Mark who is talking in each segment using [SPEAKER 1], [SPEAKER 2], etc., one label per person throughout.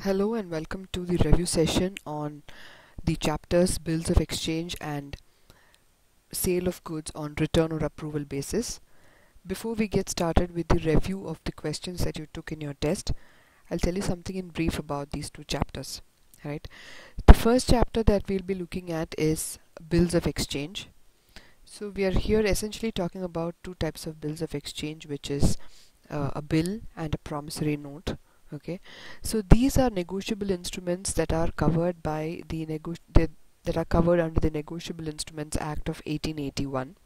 [SPEAKER 1] Hello and welcome to the review session on the chapters Bills of Exchange and Sale of Goods on Return or Approval basis. Before we get started with the review of the questions that you took in your test, I'll tell you something in brief about these two chapters. Right? The first chapter that we'll be looking at is Bills of Exchange. So we are here essentially talking about two types of bills of exchange, which is a bill and a promissory note. Okay, so these are negotiable instruments that are covered by that are covered under the Negotiable Instruments Act of 1881.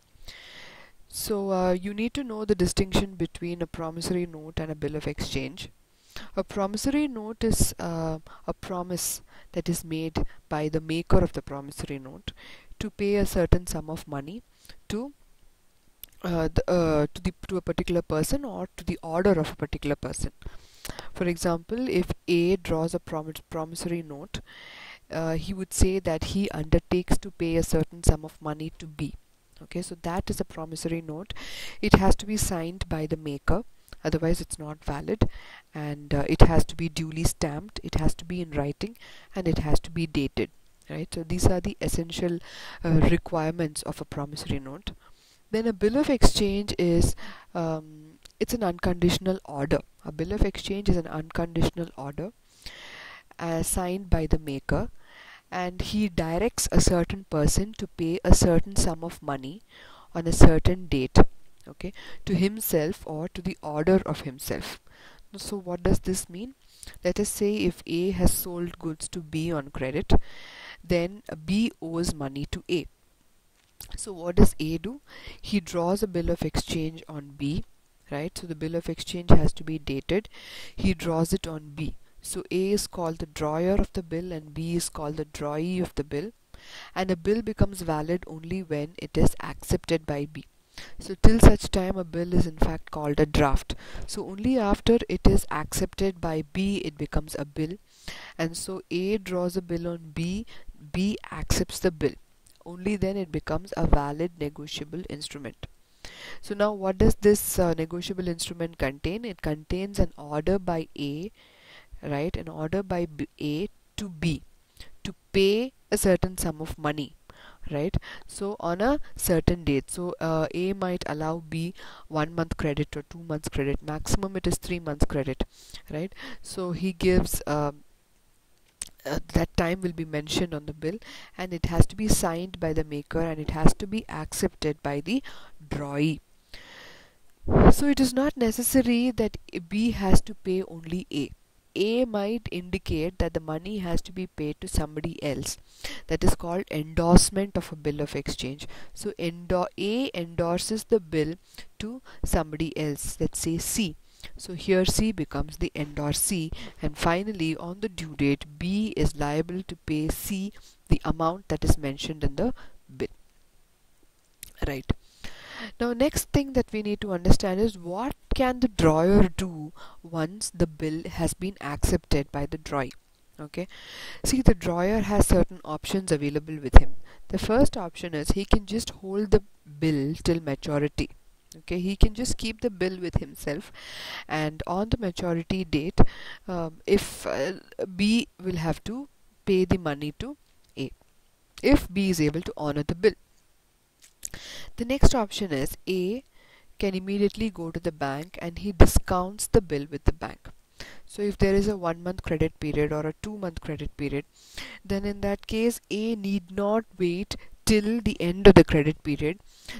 [SPEAKER 1] So you need to know the distinction between a promissory note and a bill of exchange. A promissory note is a promise that is made by the maker of the promissory note to pay a certain sum of money to to a particular person or to the order of a particular person. For example, if A draws a promissory note, he would say that he undertakes to pay a certain sum of money to B. Okay, so that is a promissory note. It has to be signed by the maker, otherwise it's not valid, and it has to be duly stamped, it has to be in writing, and it has to be dated. Right, so these are the essential requirements of a promissory note. Then a bill of exchange is it's an unconditional order. A bill of exchange is an unconditional order signed by the maker, and he directs a certain person to pay a certain sum of money on a certain date, okay, to himself or to the order of himself. So what does this mean? Let us say if A has sold goods to B on credit, then B owes money to A. So what does A do? He draws a bill of exchange on B, right? So the bill of exchange has to be dated. He draws it on B. So A is called the drawer of the bill and B is called the drawee of the bill. And a bill becomes valid only when it is accepted by B. So till such time a bill is in fact called a draft. So only after it is accepted by B it becomes a bill. And so A draws a bill on B, B accepts the bill. Only then it becomes a valid negotiable instrument. So now what does this negotiable instrument contain? It contains an order by A, right? An order by A to B to pay a certain sum of money, right? So on a certain date. So A might allow B 1 month credit or 2 months credit. Maximum it is 3 months credit, right? So he gives that time will be mentioned on the bill, and it has to be signed by the maker and it has to be accepted by the drawee. So it is not necessary that B has to pay only A. A might indicate that the money has to be paid to somebody else. That is called endorsement of a bill of exchange. So A endorses the bill to somebody else, let's say C. So here C becomes the endorsee, and finally on the due date B is liable to pay C the amount that is mentioned in the bill. Right. Now next thing that we need to understand is what can the drawer do once the bill has been accepted by the drawee. Okay, see, the drawer has certain options available with him. The first option is he can just hold the bill till maturity. Okay, he can just keep the bill with himself, and on the maturity date if B will have to pay the money to A if B is able to honor the bill. The next option is A can immediately go to the bank and he discounts the bill with the bank. So if there is a 1 month credit period or a 2 month credit period, then in that case A need not wait till the end of the credit period.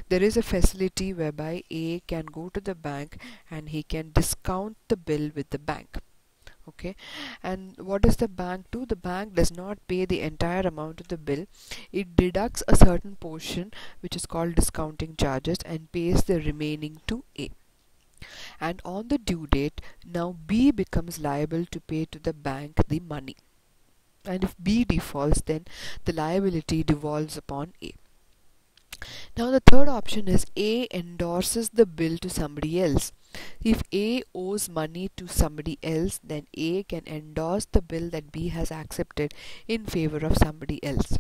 [SPEAKER 1] There is a facility whereby A can go to the bank and he can discount the bill with the bank. Okay, and what does the bank do? The bank does not pay the entire amount of the bill. It deducts a certain portion, which is called discounting charges, and pays the remaining to A. And on the due date, now B becomes liable to pay to the bank the money. And if B defaults, then the liability devolves upon A. Now the third option is A endorses the bill to somebody else. If A owes money to somebody else, then A can endorse the bill that B has accepted in favor of somebody else.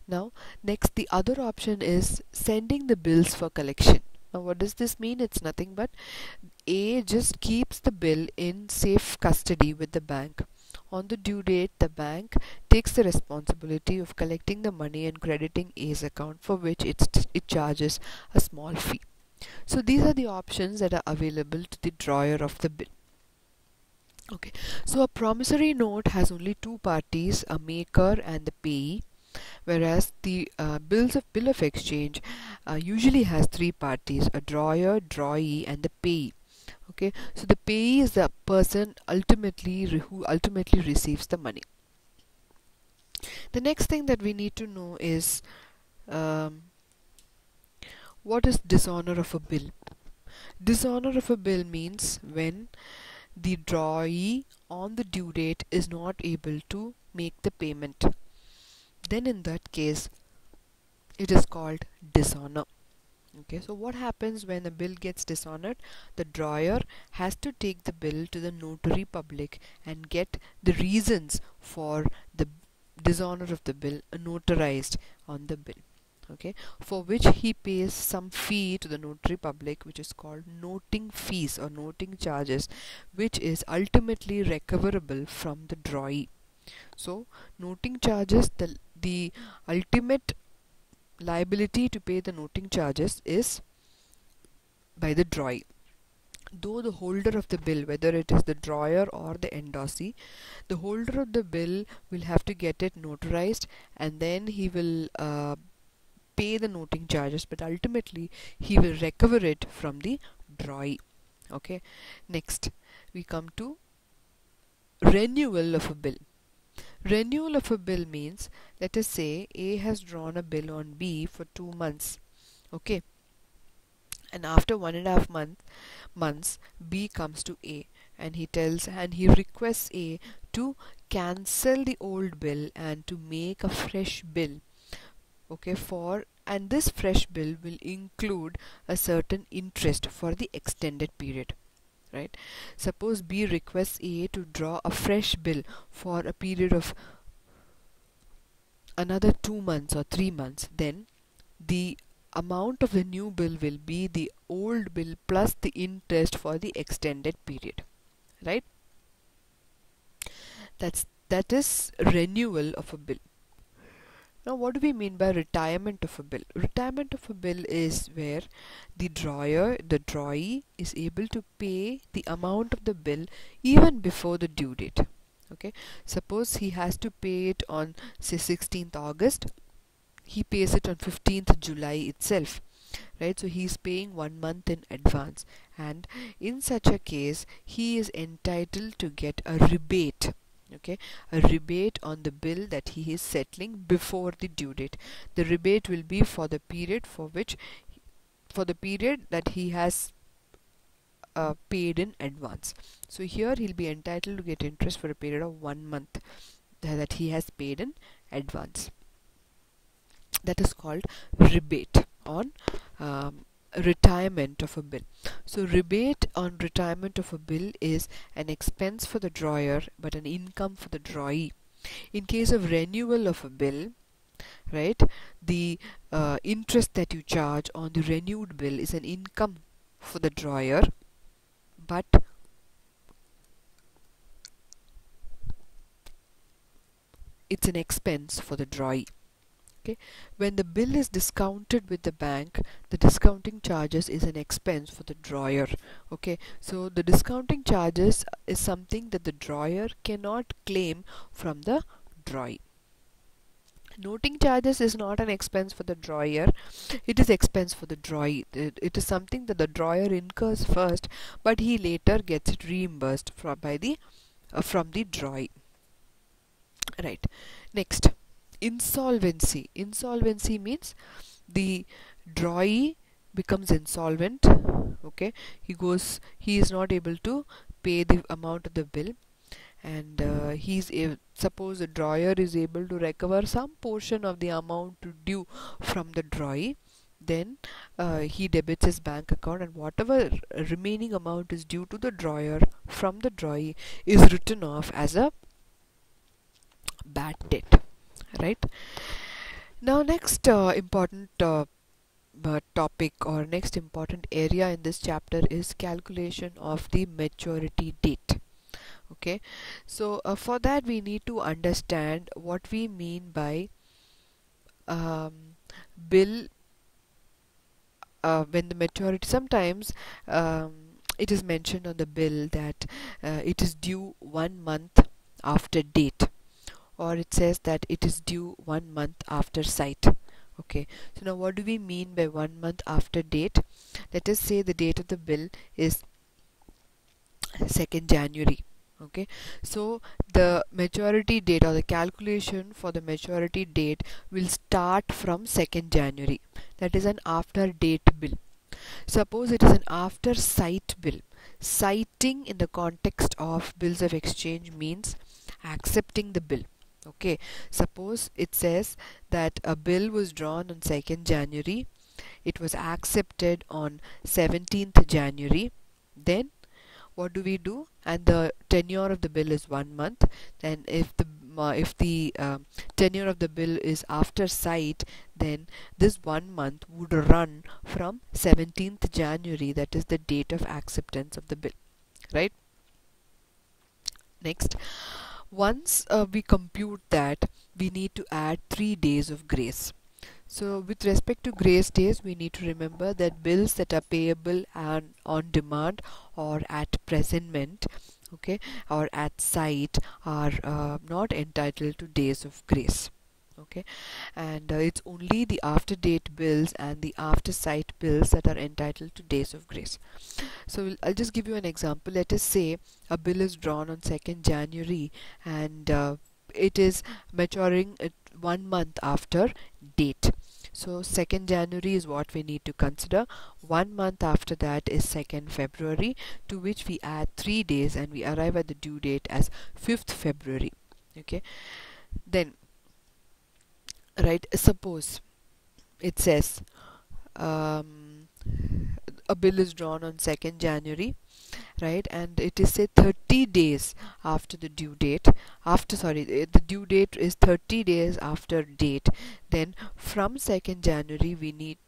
[SPEAKER 1] Now next, the other option is sending the bills for collection. Now what does this mean? It's nothing but A just keeps the bill in safe custody with the bank. On the due date, the bank takes the responsibility of collecting the money and crediting A's account, for which it charges a small fee. So these are the options that are available to the drawer of the bill. Okay, so a promissory note has only two parties, a maker and the payee, whereas the bill of exchange usually has three parties, a drawer, drawee and the payee. Okay, so the payee is the person who ultimately receives the money. The next thing that we need to know is what is dishonor of a bill. Dishonor of a bill means when the drawee on the due date is not able to make the payment. Then in that case it is called dishonor. Okay, so what happens when a bill gets dishonored? The drawer has to take the bill to the notary public and get the reasons for the dishonor of the bill notarized on the bill. Okay, for which he pays some fee to the notary public, which is called noting fees or noting charges, which is ultimately recoverable from the drawee. So noting charges, the ultimate liability to pay the noting charges is by the drawee, though the holder of the bill, whether it is the drawer or the endorsee, the holder of the bill will have to get it notarized, and then he will pay the noting charges, but ultimately he will recover it from the drawee. Okay, next we come to renewal of a bill. Renewal of a bill means, let us say A has drawn a bill on B for 2 months. Okay, and after 1.5 months B comes to A and he requests A to cancel the old bill and to make a fresh bill. Okay, and this fresh bill will include a certain interest for the extended period. Right? Suppose B requests A to draw a fresh bill for a period of another 2 months or 3 months, then the amount of the new bill will be the old bill plus the interest for the extended period. Right? That is renewal of a bill. Now, what do we mean by retirement of a bill? Retirement of a bill is where the drawee is able to pay the amount of the bill even before the due date. Okay, suppose he has to pay it on, say, 16th August, he pays it on 15th July itself. Right, so he is paying 1 month in advance, and in such a case he is entitled to get a rebate. Okay, a rebate on the bill that he is settling before the due date. The rebate will be for the period that he has paid in advance. So here he'll be entitled to get interest for a period of 1 month that he has paid in advance. That is called rebate on retirement of a bill. So rebate on retirement of a bill is an expense for the drawer but an income for the drawee. In case of renewal of a bill, right, the interest that you charge on the renewed bill is an income for the drawer, but it's an expense for the drawee. Okay, when the bill is discounted with the bank, the discounting charges is an expense for the drawer. Okay, so the discounting charges is something that the drawer cannot claim from the drawee. Noting charges is not an expense for the drawer, it is expense for the drawee. It is something that the drawer incurs first, but he later gets it reimbursed from the drawee. Right, next, insolvency. Insolvency means the drawee becomes insolvent. Okay, he is not able to pay the amount of the bill, and suppose the drawer is able to recover some portion of the amount due from the drawee, then he debits his bank account, and whatever remaining amount is due to the drawer from the drawee is written off as a bad debt. Right, now next important topic or next important area in this chapter is calculation of the maturity date. Okay, so for that we need to understand what we mean by um, bill when the maturity. Sometimes it is mentioned on the bill that it is due 1 month after date, or it says that it is due 1 month after sight. Okay, so now what do we mean by 1 month after date? Let us say the date of the bill is 2nd January. Okay, so the maturity date or the calculation for the maturity date will start from 2nd January. That is an after date bill. Suppose it is an after sight bill. Citing in the context of bills of exchange means accepting the bill. Okay, suppose it says that a bill was drawn on 2nd January, it was accepted on 17th January, then what do we do? And the tenure of the bill is 1 month. Then if the tenure of the bill is after sight, then this 1 month would run from 17th January, that is the date of acceptance of the bill, right? Next, once we compute that, we need to add 3 days of grace. So with respect to grace days, we need to remember that bills that are payable and on demand or at presentment, okay, or at sight, are not entitled to days of grace. Okay, and it's only the after date bills and the after sight bills that are entitled to days of grace. So I'll just give you an example. Let us say a bill is drawn on 2nd January and it is maturing at 1 month after date. So 2nd January is what we need to consider. 1 month after that is 2nd February, to which we add 3 days and we arrive at the due date as 5th February. Okay, then right, suppose it says a bill is drawn on 2nd January, right, and it is say 30 days after the due date, the due date is 30 days after date, then from 2nd January we need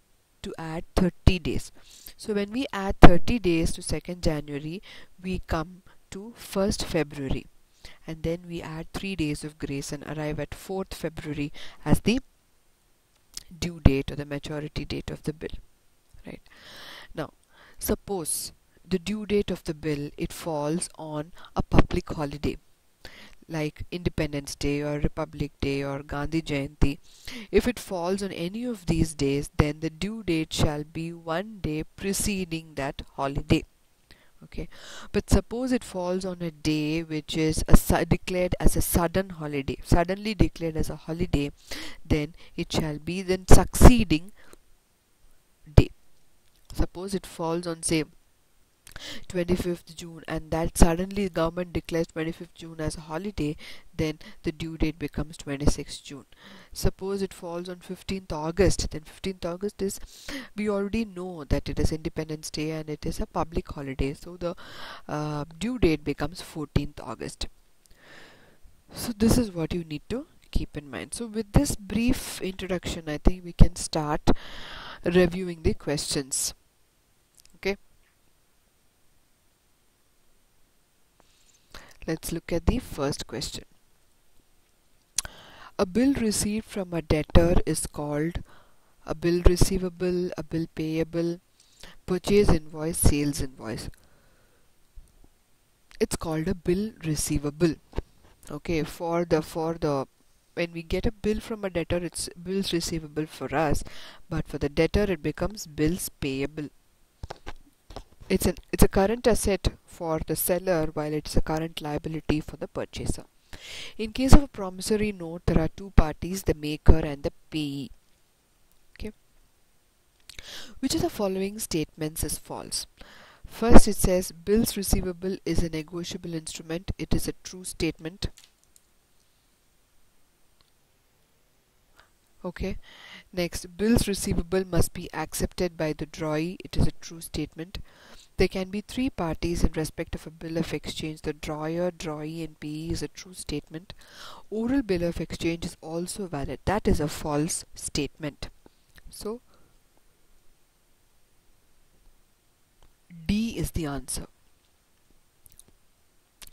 [SPEAKER 1] to add 30 days. So when we add 30 days to 2nd January, we come to 1st February, and then we add 3 days of grace and arrive at 4th February as the due date or the maturity date of the bill, right? Now suppose the due date of the bill, it falls on a public holiday like Independence Day or Republic Day or Gandhi Jayanti. If it falls on any of these days, then the due date shall be 1 day preceding that holiday. Okay, but suppose it falls on a day which is declared as a suddenly declared as a holiday, then it shall be the succeeding day. Suppose it falls on, say, 25th June, and that suddenly the government declares 25th June as a holiday, then the due date becomes 26th June. Suppose it falls on 15th August, then 15th August is, we already know that it is Independence Day and it is a public holiday, so the due date becomes 14th August. So this is what you need to keep in mind. So with this brief introduction, I think we can start reviewing the questions. Okay, let's look at the first question. A bill received from a debtor is called a bill receivable, a bill payable, purchase invoice, sales invoice. It's called a bill receivable. Okay, for the when we get a bill from a debtor, it's bills receivable for us, but for the debtor it becomes bills payable. It's a current asset for the seller, while it's a current liability for the purchaser. In case of a promissory note, there are two parties, the maker and the payee. Okay, which of the following statements is false? First, it says bills receivable is a negotiable instrument. It is a true statement. Okay, next, bills receivable must be accepted by the drawee. It is a true statement. There can be three parties in respect of a bill of exchange. The drawer, drawee and payee is a true statement. Oral bill of exchange is also valid. That is a false statement. So D is the answer.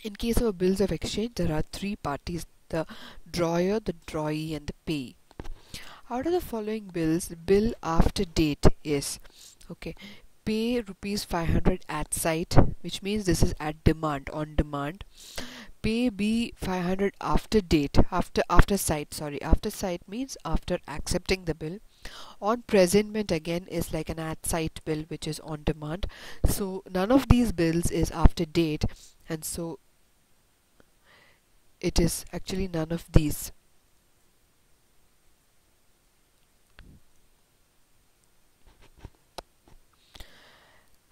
[SPEAKER 1] In case of bills of exchange, there are three parties: the drawer, the drawee, and the payee. Out of the following bills, the bill after date is, okay, pay rupees 500 at site, which means this is at demand, on demand. Pay B 500 after date, after site, sorry, after site means after accepting the bill. On presentment again is like an at site bill, which is on demand. So none of these bills is after date, and so it is actually none of these.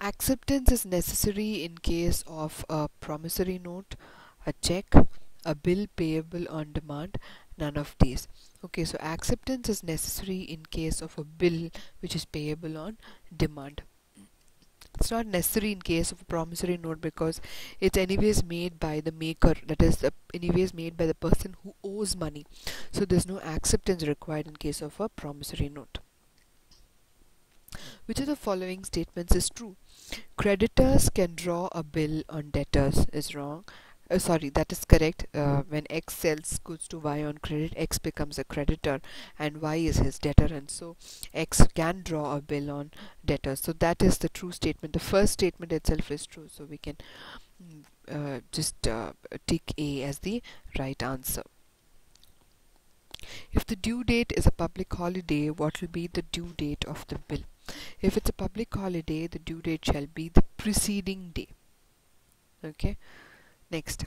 [SPEAKER 1] Acceptance is necessary in case of a promissory note, a check, a bill payable on demand. None of these. Okay, so acceptance is necessary in case of a bill which is payable on demand. It's not necessary in case of a promissory note because it's anyways made by the maker, that is anyways made by the person who owes money. So there's no acceptance required in case of a promissory note. Which of the following statements is true? Creditors can draw a bill on debtors is wrong. Sorry, that is correct. When X sells goods to Y on credit, X becomes a creditor and Y is his debtor, and so X can draw a bill on debtors. So that is the true statement. The first statement itself is true, so we can just tick A as the right answer. If the due date is a public holiday, what will be the due date of the bill? If it's a public holiday, the due date shall be the preceding day. Okay. Next.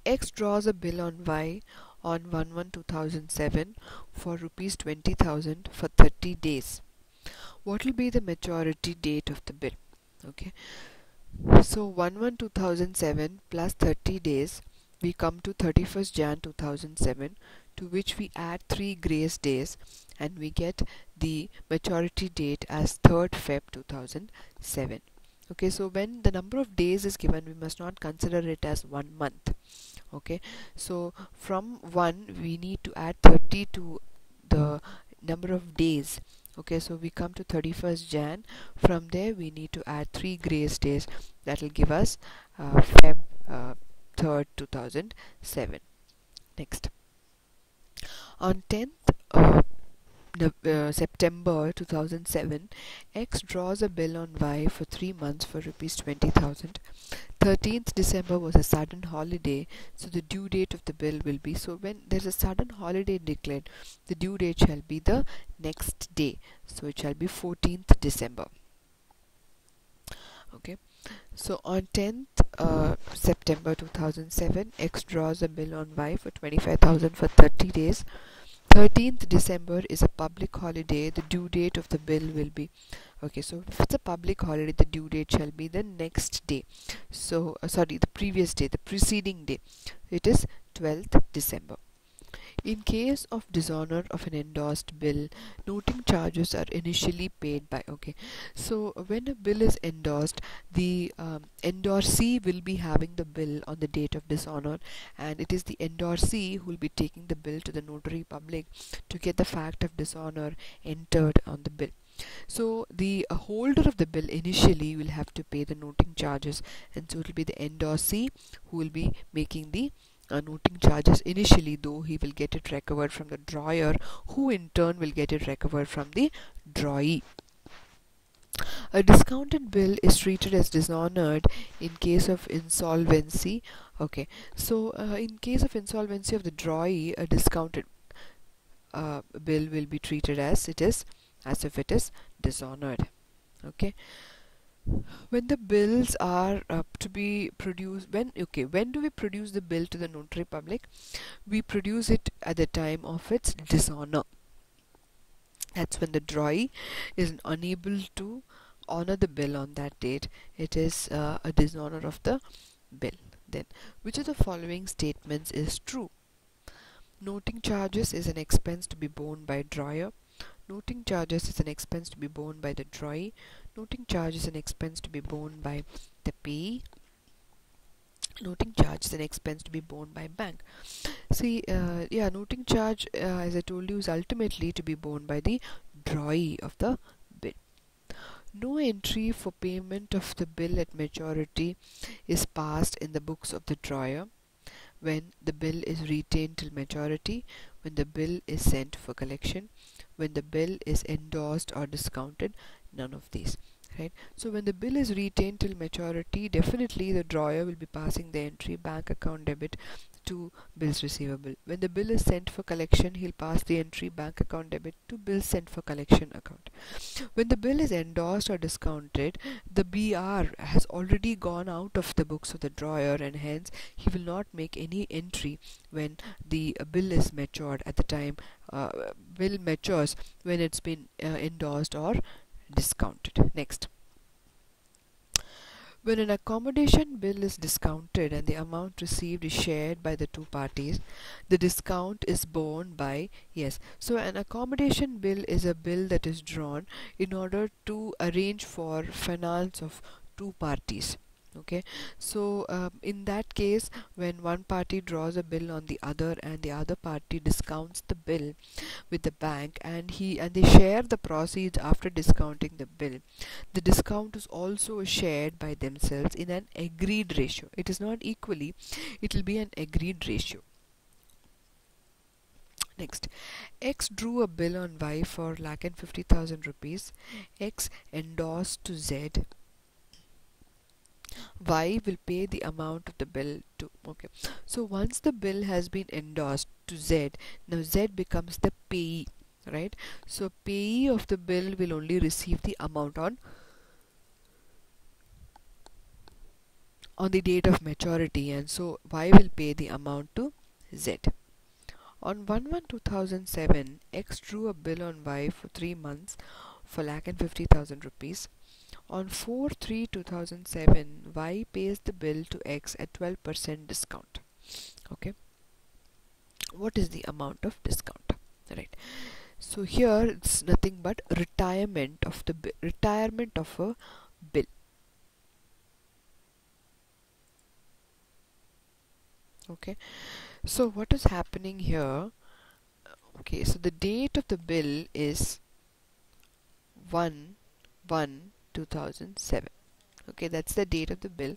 [SPEAKER 1] X draws a bill on Y on 1/1/2007 for rupees 20,000 for 30 days. What will be the maturity date of the bill? Okay. So 1/1/2007 plus 30 days, we come to 31st Jan 2007, to which we add 3 grace days and we get the maturity date as 3rd Feb 2007. Okay, so when the number of days is given, we must not consider it as 1 month. Okay, so from 1 we need to add 30 to the number of days. Okay, so we come to 31st Jan. From there we need to add 3 grace days. That will give us Feb 3rd 2007. Next. On 10th September 2007, X draws a bill on Y for 3 months for rupees 20,000. 13th December was a sudden holiday, so the due date of the bill will be, so when there's a sudden holiday declared, the due date shall be the next day, so it shall be 14th December. Okay, so on 10th September 2007, X draws a bill on Y for 25,000 for 30 days. 13th December is a public holiday. The due date of the bill will be, okay, so if it's a public holiday, the due date shall be the next day. So sorry, the previous day, the preceding day. It is 12th December. In case of dishonor of an endorsed bill, noting charges are initially paid by, okay, so when a bill is endorsed, the endorsee will be having the bill on the date of dishonor, and it is the endorsee who will be taking the bill to the notary public to get the fact of dishonor entered on the bill. So the holder of the bill initially will have to pay the noting charges, and so it will be the endorsee who will be making the noting charges initially, though he will get it recovered from the drawer, who in turn will get it recovered from the drawee. A discounted bill is treated as dishonored in case of insolvency. Okay, so in case of insolvency of the drawee, a discounted bill will be treated as if it is dishonored. Okay. When the bills are to be produced, when do we produce the bill to the notary public? We produce it at the time of its dishonor. That's when the drawee is unable to honor the bill on that date. It is a dishonor of the bill. Then, which of the following statements is true? Noting charges is an expense to be borne by drawer. Noting charges is an expense to be borne by the drawee. Noting charge is an expense to be borne by the payee. Noting charge is an expense to be borne by bank. See, noting charge, as I told you, is ultimately to be borne by the drawee of the bill. No entry for payment of the bill at maturity is passed in the books of the drawer when the bill is retained till maturity, when the bill is sent for collection, when the bill is endorsed or discounted. None of these. Right? So when the bill is retained till maturity, definitely the drawer will be passing the entry bank account debit to bills receivable. When the bill is sent for collection, he'll pass the entry bank account debit to bills sent for collection account. When the bill is endorsed or discounted, the BR has already gone out of the books of the drawer, and hence he will not make any entry when the bill is matured at the time. Bill matures when it's been endorsed or discounted. Next. When an accommodation bill is discounted and the amount received is shared by the two parties, the discount is borne by, yes, so an accommodation bill is a bill that is drawn in order to arrange for finance of two parties. Okay, so in that case, when one party draws a bill on the other and the other party discounts the bill with the bank, and they share the proceeds after discounting the bill, the discount is also shared by themselves in an agreed ratio. It is not equally, it will be an agreed ratio. Next, X drew a bill on Y for ₹1,50,000. X endorsed to Z. Y will pay the amount of the bill to. Okay, so once the bill has been endorsed to Z, now Z becomes the payee, right? So payee of the bill will only receive the amount on the date of maturity, and so Y will pay the amount to Z. On 1/1/2007, X drew a bill on Y for 3 months for ₹150,000. On 4/3/2007, Y pays the bill to X at 12% discount. Okay, what is the amount of discount? Right. So here it's nothing but retirement of a bill. Okay, so what is happening here? Okay, so the date of the bill is 1/1/2007. Okay, that's the date of the bill,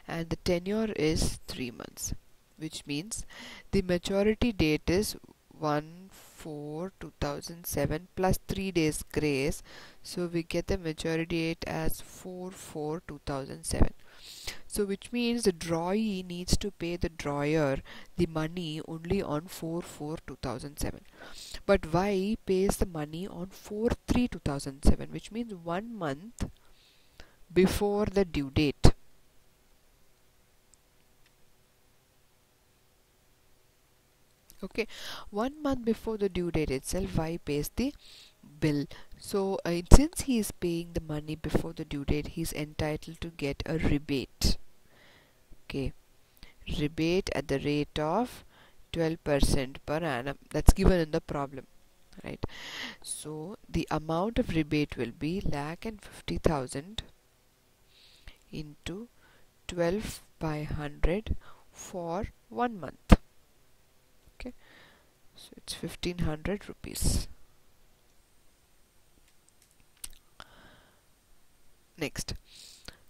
[SPEAKER 1] and the tenure is 3 months, which means the maturity date is 1/4/2007 plus 3 days grace, so we get the maturity date as 4/4/2007. So which means the drawee needs to pay the drawer the money only on 4/4/2007, but Y pays the money on 4/3/2007, which means 1 month before the due date. Okay, 1 month before the due date itself, Y pays the bill. So since he is paying the money before the due date, he is entitled to get a rebate. Okay, rebate at the rate of 12% per annum. That's given in the problem, right? So the amount of rebate will be ₹150,000 into 12 by 100 for 1 month. Okay, so it's ₹1,500. Next,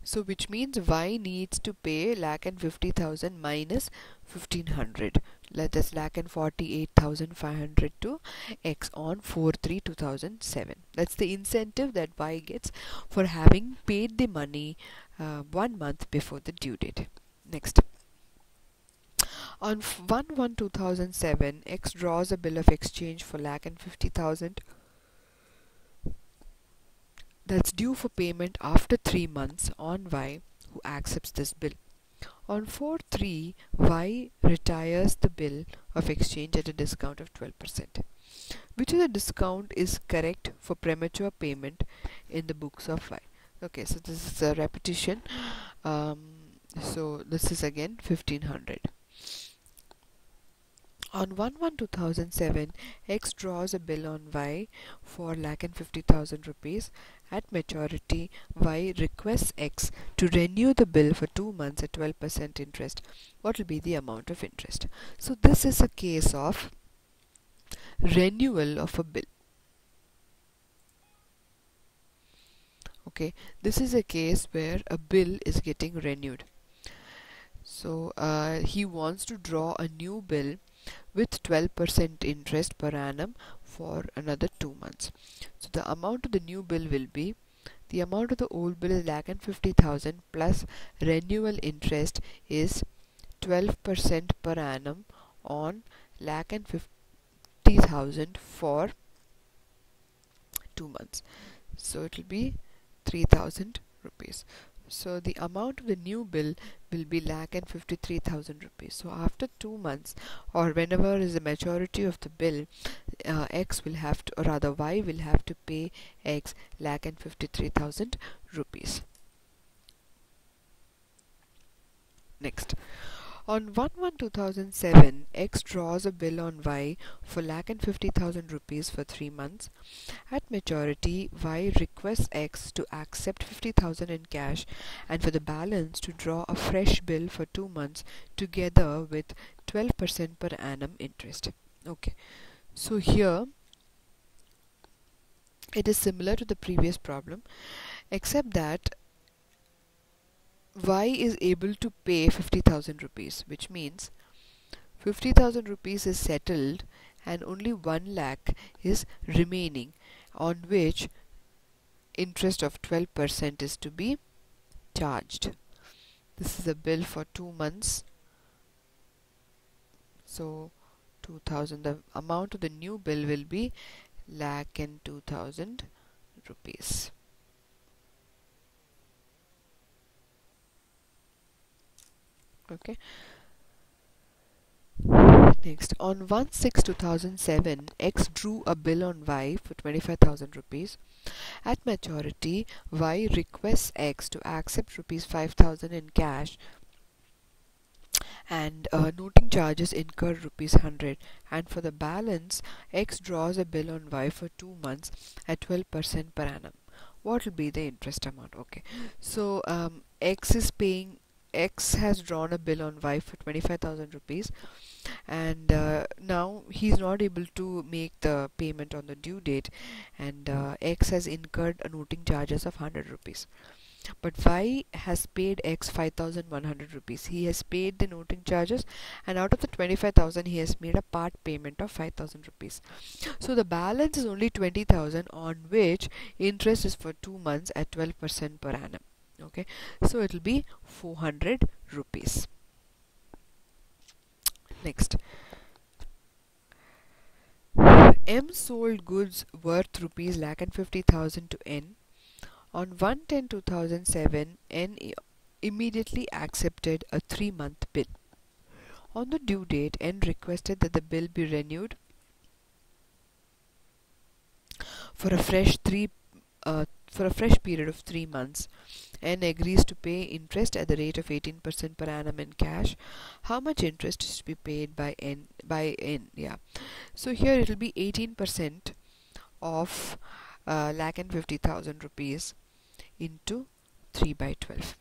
[SPEAKER 1] so which means Y needs to pay ₹150,000 minus 1,500. That's ₹148,500 to X on 4/3/2007. That's the incentive that Y gets for having paid the money 1 month before the due date. Next, on 1/1/2007, X draws a bill of exchange for ₹150,000. That's due for payment after 3 months on Y, who accepts this bill. On 4/3, Y retires the bill of exchange at a discount of 12%. Which of the discount is correct for premature payment in the books of Y? Okay, so this is a repetition. So this is again 1,500. On 1/1/2007, X draws a bill on Y for ₹150,000. At maturity, Y requests X to renew the bill for 2 months at 12% interest. What will be the amount of interest? So this is a case of renewal of a bill. Okay, this is a case where a bill is getting renewed. So he wants to draw a new bill with 12% interest per annum for another 2 months. So the amount of the new bill will be, the amount of the old bill is 1,50,000 plus renewal interest is 12% per annum on 1,50,000 for 2 months. So it will be 3,000 rupees. So the amount of the new bill will be 1,53,000 rupees. So after 2 months, or whenever is the maturity of the bill, X will have to, or rather Y will have to pay X 1,53,000 rupees. Next, on 1/1/2007, X draws a bill on Y for 1,50,000 rupees for 3 months. At maturity, Y requests X to accept 50,000 in cash and for the balance to draw a fresh bill for 2 months together with 12% per annum interest. Okay, so here it is similar to the previous problem, except that Y is able to pay 50,000 rupees, which means 50,000 rupees is settled and only 1 lakh is remaining, on which interest of 12% is to be charged. This is a bill for 2 months. So 2,000, the amount of the new bill will be 1,02,000 rupees. Okay. Next, on 1/6/2007, X drew a bill on Y for 25,000 rupees. At maturity, Y requests X to accept rupees 5,000 in cash and noting charges incur rupees 100, and for the balance, X draws a bill on Y for 2 months at 12% per annum. What will be the interest amount? Okay, so X has drawn a bill on Y for 25,000 rupees, and now he's not able to make the payment on the due date, and X has incurred a noting charges of 100 rupees. But Y has paid X 5,100 rupees. He has paid the noting charges, and out of the 25,000 he has made a part payment of 5,000 rupees. So the balance is only 20,000, on which interest is for 2 months at 12% per annum. Okay, so it will be 400 rupees. Next, M sold goods worth rupees 1,50,000 to N. On 1/10/2007, N immediately accepted a 3-month bill. On the due date, N requested that the bill be renewed for a fresh period of 3 months. N agrees to pay interest at the rate of 18% per annum in cash. How much interest is to be paid by N? Yeah. So here it will be 18% of 1,50,000 rupees into 3/12.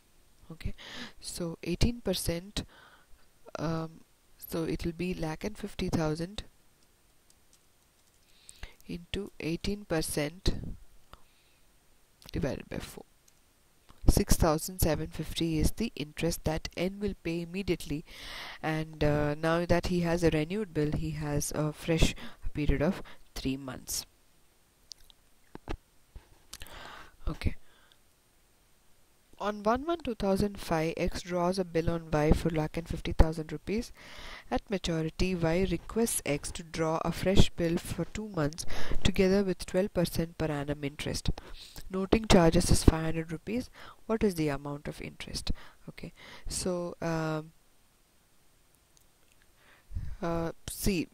[SPEAKER 1] Okay, so 18%. So it will be 1,50,000 into 18% divided by 4. 6,750 is the interest that N will pay immediately, and now that he has a renewed bill, he has a fresh period of 3 months. Okay. On 1/1/2005, X draws a bill on Y for 1,50,000 rupees. At maturity, Y requests X to draw a fresh bill for 2 months together with 12% per annum interest. Noting charges is 500 rupees. What is the amount of interest? Okay, so see,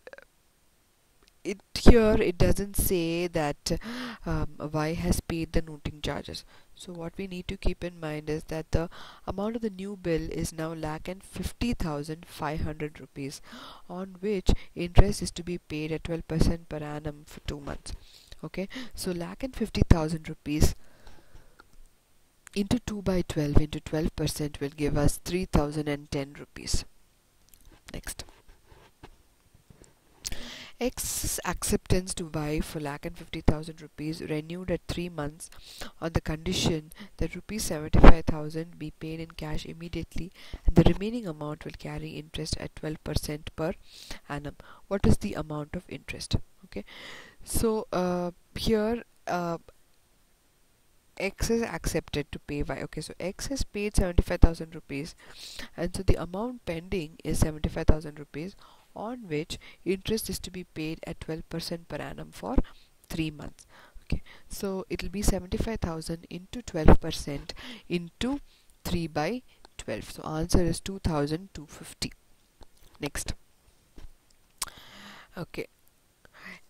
[SPEAKER 1] here it doesn't say that Y has paid the noting charges. So what we need to keep in mind is that the amount of the new bill is now 1,50,500 rupees, on which interest is to be paid at 12% per annum for 2 months. Okay, so 1,50,000 rupees into 2/12 into 12% will give us 3,010 rupees. Next, X's acceptance to Y for ₹150,000 renewed at 3 months on the condition that ₹75,000 be paid in cash immediately and the remaining amount will carry interest at 12% per annum. What is the amount of interest? Okay, so here X is accepted to pay Y. Okay, so X has paid ₹75,000 and so the amount pending is ₹75,000 on which interest is to be paid at 12% per annum for 3 months. Okay, so it will be 75,000 into 12% into 3 by 12. So answer is 2,250. Next. Okay,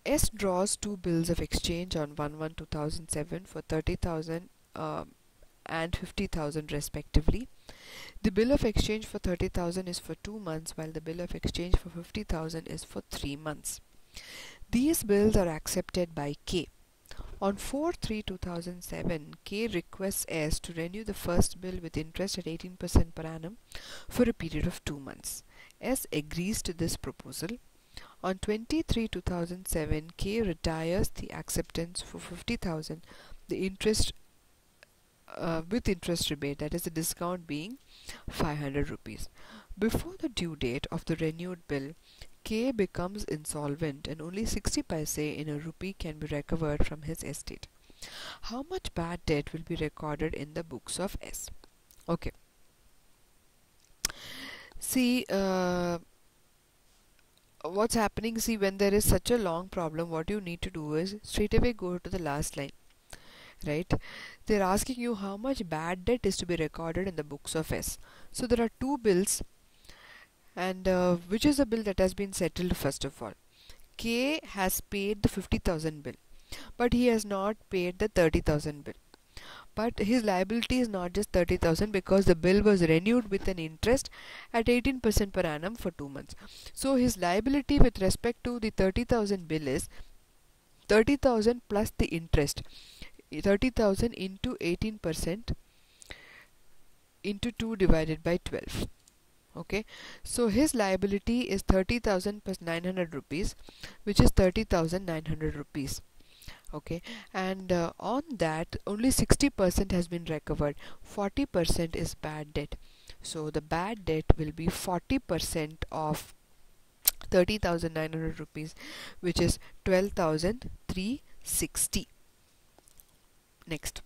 [SPEAKER 1] S draws two bills of exchange on 1/1/2007 for 30,000 and 50,000 respectively. The bill of exchange for 30,000 is for 2 months while the bill of exchange for 50,000 is for 3 months. These bills are accepted by K. On 4/3/2007, K requests S to renew the first bill with interest at 18% per annum for a period of 2 months. S agrees to this proposal. On 23/2007, K retires the acceptance for 50,000, the interest with interest rebate, that is the discount being ₹500. Before the due date of the renewed bill, K becomes insolvent and only 60 paise in a rupee can be recovered from his estate. How much bad debt will be recorded in the books of S? Okay. See, what's happening, see, when there is such a long problem, what you need to do is straight away go to the last line, right? They're asking you how much bad debt is to be recorded in the books of S. So there are two bills, and which is the bill that has been settled first of all? K has paid the 50,000 bill, but he has not paid the 30,000 bill. But his liability is not just 30,000 because the bill was renewed with an interest at 18% per annum for 2 months. So his liability with respect to the 30,000 bill is 30,000 plus the interest. 30,000 into 18% into 2 divided by 12. Okay, so his liability is 30,000 plus 900 rupees, which is 30,900 rupees. Okay, and on that only 60% has been recovered. 40% is bad debt, so the bad debt will be 40% of 30,900 rupees, which is 12,360. Next,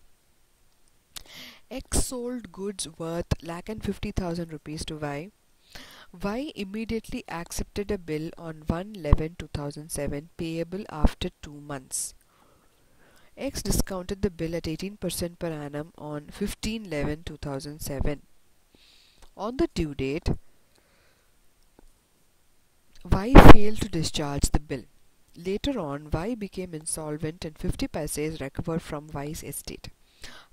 [SPEAKER 1] X sold goods worth ₹150,000 to Y. Y immediately accepted a bill on 1/11/2007 payable after 2 months. X discounted the bill at 18% per annum on 15/11/2007. On the due date, Y failed to discharge the bill. Later on, Y became insolvent and 50 paise recovered from Y's estate.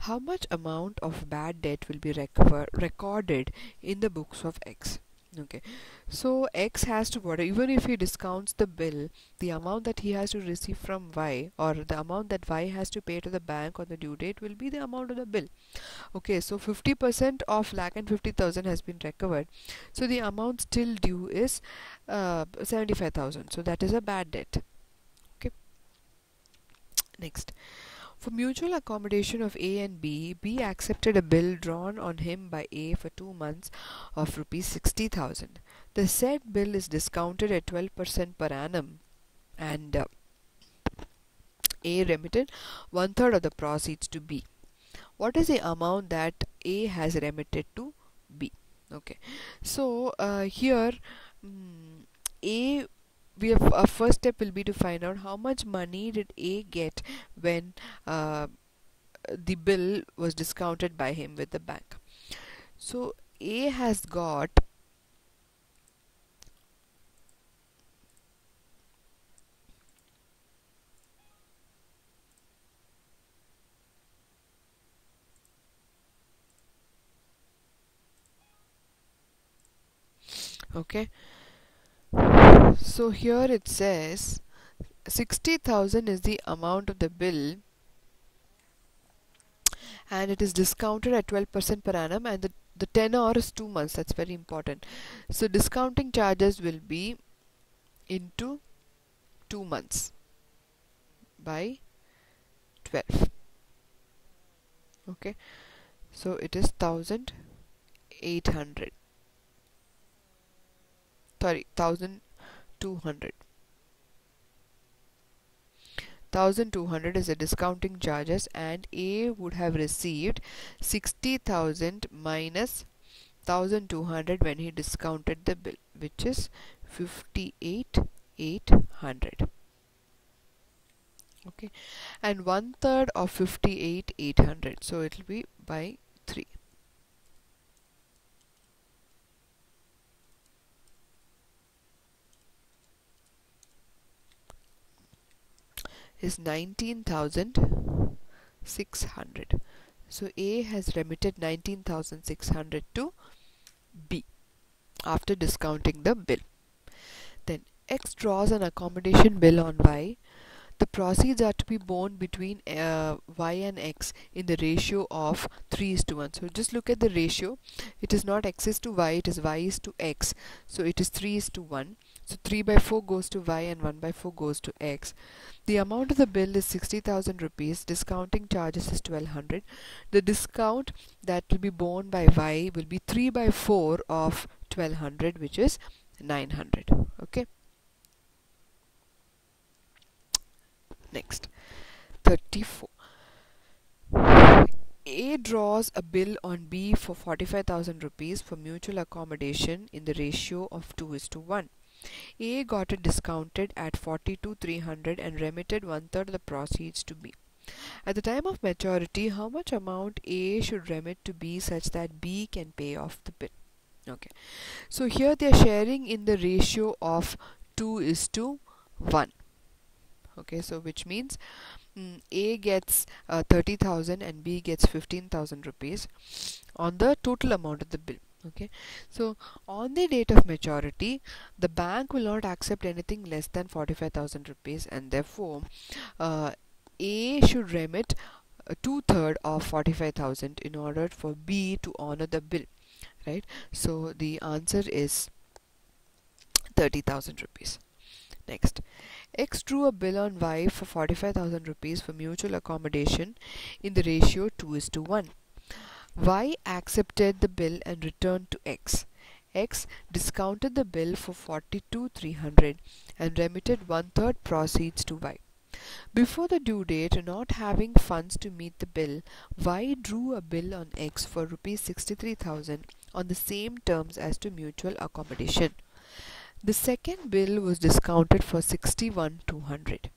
[SPEAKER 1] How much amount of bad debt will be recorded in the books of X? Okay, so X has to, what, even if he discounts the bill, the amount that he has to receive from Y, or the amount that Y has to pay to the bank on the due date, will be the amount of the bill. Okay, so 50% of 150,000 has been recovered, so the amount still due is 75,000. So that is a bad debt. Okay, next. For mutual accommodation of A and B, B accepted a bill drawn on him by A for 2 months of ₹60,000. The said bill is discounted at 12% per annum, and A remitted 1/3 of the proceeds to B. What is the amount that A has remitted to B? Okay, so here A, we have, our first step will be to find out how much money did A get when the bill was discounted by him with the bank. So A has got okay, so here it says 60,000 is the amount of the bill and it is discounted at 12% per annum, and the tenor is 2 months. That's very important. So discounting charges will be into 2 months by 12. Okay, so it is 1800, sorry, 1200. 1200 is the discounting charges, and A would have received 60,000 minus 1200 when he discounted the bill, which is 58,800. Okay, and 1/3 of 58,800, so it will be by 3. Is 19,600. So A has remitted 19,600 to B after discounting the bill. Then X draws an accommodation bill on Y. The proceeds are to be borne between Y and X in the ratio of 3:1. So just look at the ratio. It is not X is to Y, it is Y is to X. So it is 3:1. So 3/4 goes to Y and 1/4 goes to X. The amount of the bill is 60,000 rupees. Discounting charges is 1200. The discount that will be borne by Y will be 3/4 of 1200, which is 900. Okay. Next, 34. A draws a bill on B for 45,000 rupees for mutual accommodation in the ratio of 2:1. A got it discounted at 42,300 and remitted 1/3 of the proceeds to B. At the time of maturity, how much amount A should remit to B such that B can pay off the bill? Okay, so here they are sharing in the ratio of 2:1. Okay, so which means A gets 30,000 and B gets 15,000 rupees on the total amount of the bill. Okay, so on the date of maturity, the bank will not accept anything less than 45,000 rupees, and therefore A should remit 2/3 of 45,000 in order for B to honor the bill, right? So the answer is 30,000 rupees. Next, X drew a bill on Y for 45,000 rupees for mutual accommodation in the ratio 2:1. Y accepted the bill and returned to X. X discounted the bill for 42,300 and remitted 1/3 proceeds to Y. Before the due date, not having funds to meet the bill, Y drew a bill on X for rupees 63,000 on the same terms as to mutual accommodation. The second bill was discounted for 61,200.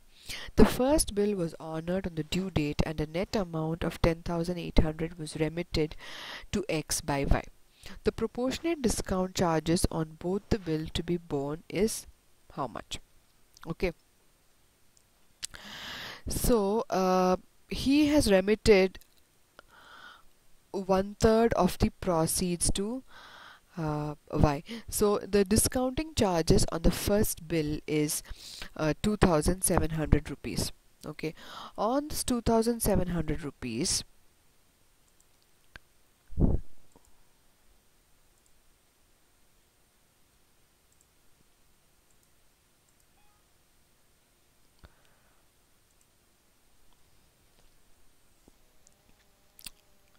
[SPEAKER 1] The first bill was honored on the due date and a net amount of 10,800 was remitted to X by Y. The proportionate discount charges on both the bill to be borne is how much? Okay. So he has remitted 1/3 of the proceeds to Y. So the discounting charges on the first bill is 2,700 rupees. Okay, on this 2,700 rupees,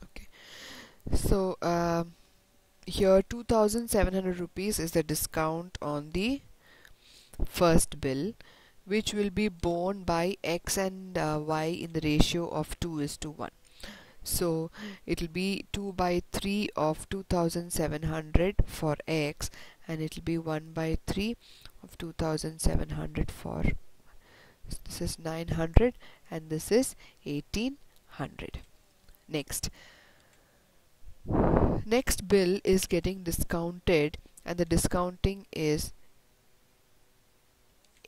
[SPEAKER 1] okay, so here 2,700 rupees is the discount on the first bill, which will be borne by X and Y in the ratio of 2:1. So it will be 2/3 of 2,700 for X, and it will be 1/3 of 2,700 for, this is 900 and this is 1,800. Next bill is getting discounted and the discounting is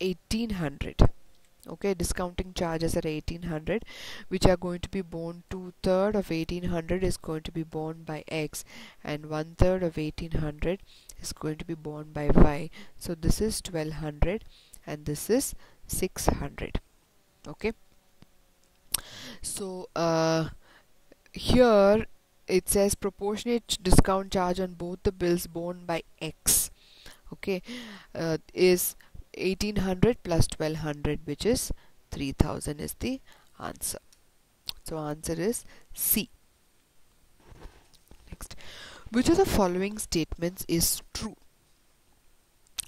[SPEAKER 1] 1,800. Okay, discounting charges are 1,800, which are going to be borne. 2/3 of 1,800 is going to be borne by X and 1/3 of 1,800 is going to be borne by Y. So this is 1,200 and this is 600. Okay, so here it says proportionate discount charge on both the bills borne by X, okay, is 1800 plus 1200, which is 3000, is the answer. So answer is C. Next, which of the following statements is true?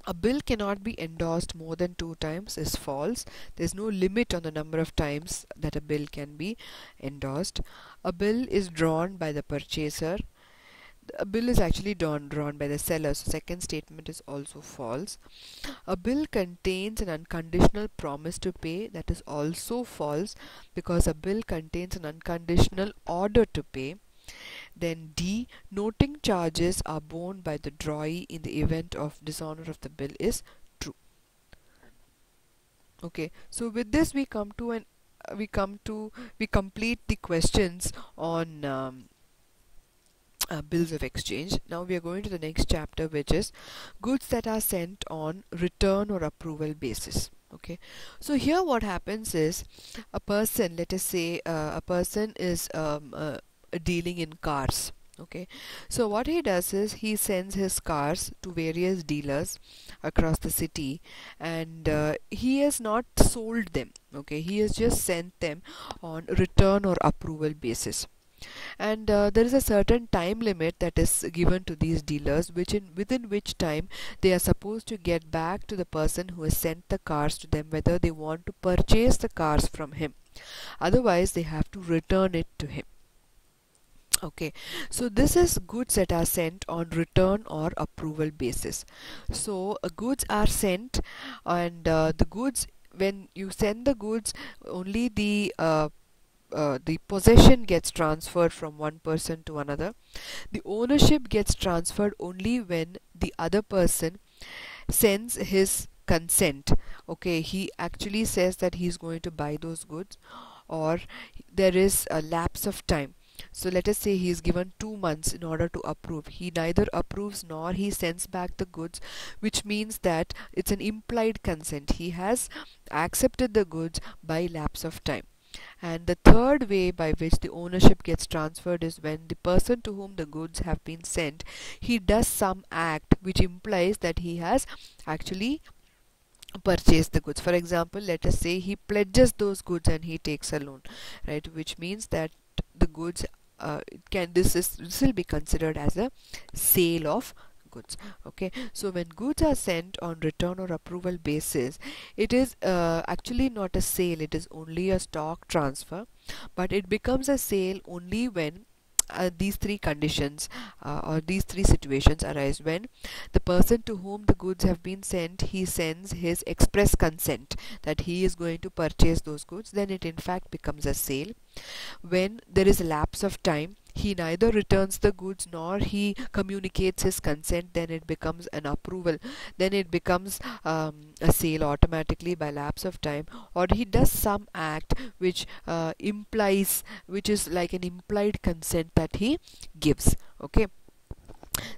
[SPEAKER 1] A bill cannot be endorsed more than 2 times is false. There is no limit on the number of times that a bill can be endorsed. A bill is drawn by the purchaser. A bill is actually drawn by the seller. So second statement is also false. A bill contains an unconditional promise to pay. That is also false, because a bill contains an unconditional order to pay. Then D, noting charges are borne by the drawee in the event of dishonor of the bill is true. Okay, so with this we complete the questions on bills of exchange. Now we are going to the next chapter, which is goods that are sent on return or approval basis. Okay, so here what happens is, a person, let us say a person is dealing in cars. Okay, so what he does is he sends his cars to various dealers across the city, and he has not sold them. Okay, he has just sent them on return or approval basis. And there is a certain time limit that is given to these dealers, within which time they are supposed to get back to the person who has sent the cars to them whether they want to purchase the cars from him. Otherwise they have to return it to him. Okay, so this is goods that are sent on return or approval basis. So goods are sent, and the goods, when you send the goods, only the possession gets transferred from one person to another. The ownership gets transferred only when the other person sends his consent. Okay, he actually says that he's going to buy those goods, or there is a lapse of time. So let us say he is given 2 months in order to approve. He neither approves nor he sends back the goods, which means that it's an implied consent. He has accepted the goods by lapse of time. And the third way by which the ownership gets transferred is when the person to whom the goods have been sent, he does some act which implies that he has actually purchased the goods. For example, let us say he pledges those goods and he takes a loan, right, which means that the goods this will be considered as a sale of goods. Okay, so when goods are sent on return or approval basis, it is actually not a sale, it is only a stock transfer, but it becomes a sale only when these three conditions or these three situations arise: when the person to whom the goods have been sent, he sends his express consent that he is going to purchase those goods, then it in fact becomes a sale. When there is a lapse of time, he neither returns the goods nor he communicates his consent, then it becomes an approval, then it becomes a sale automatically by lapse of time. Or he does some act which which is like an implied consent that he gives. Okay,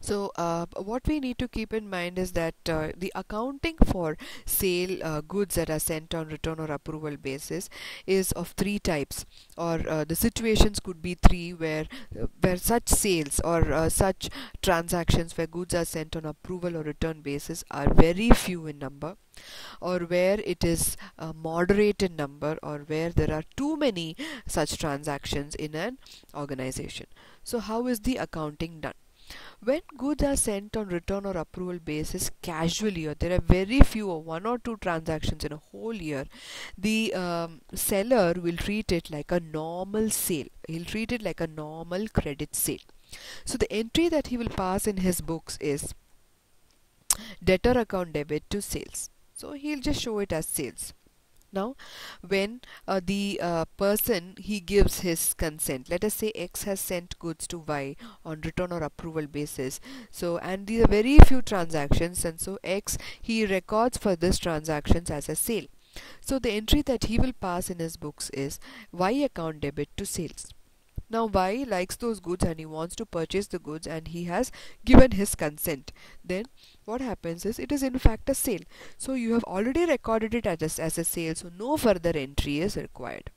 [SPEAKER 1] so what we need to keep in mind is that the accounting for sale goods that are sent on return or approval basis is of 3 types, or the situations could be 3 where such sales or such transactions where goods are sent on approval or return basis are very few in number, or where it is moderate in number, or where there are too many such transactions in an organization. So how is the accounting done? When goods are sent on return or approval basis casually, or there are very few or 1 or 2 transactions in a whole year, the seller will treat it like a normal sale. He'll treat it like a normal credit sale. So the entry that he will pass in his books is debtor account debit to sales. So he'll just show it as sales. Now, when the person, he gives his consent, let us say X has sent goods to Y on return or approval basis. So, and these are very few transactions, and so X, he records for this transactions as a sale. So the entry that he will pass in his books is Y account debit to sales. Now Y likes those goods and he wants to purchase the goods and he has given his consent. Then what happens is it is in fact a sale. So you have already recorded it as a sale, so no further entry is required.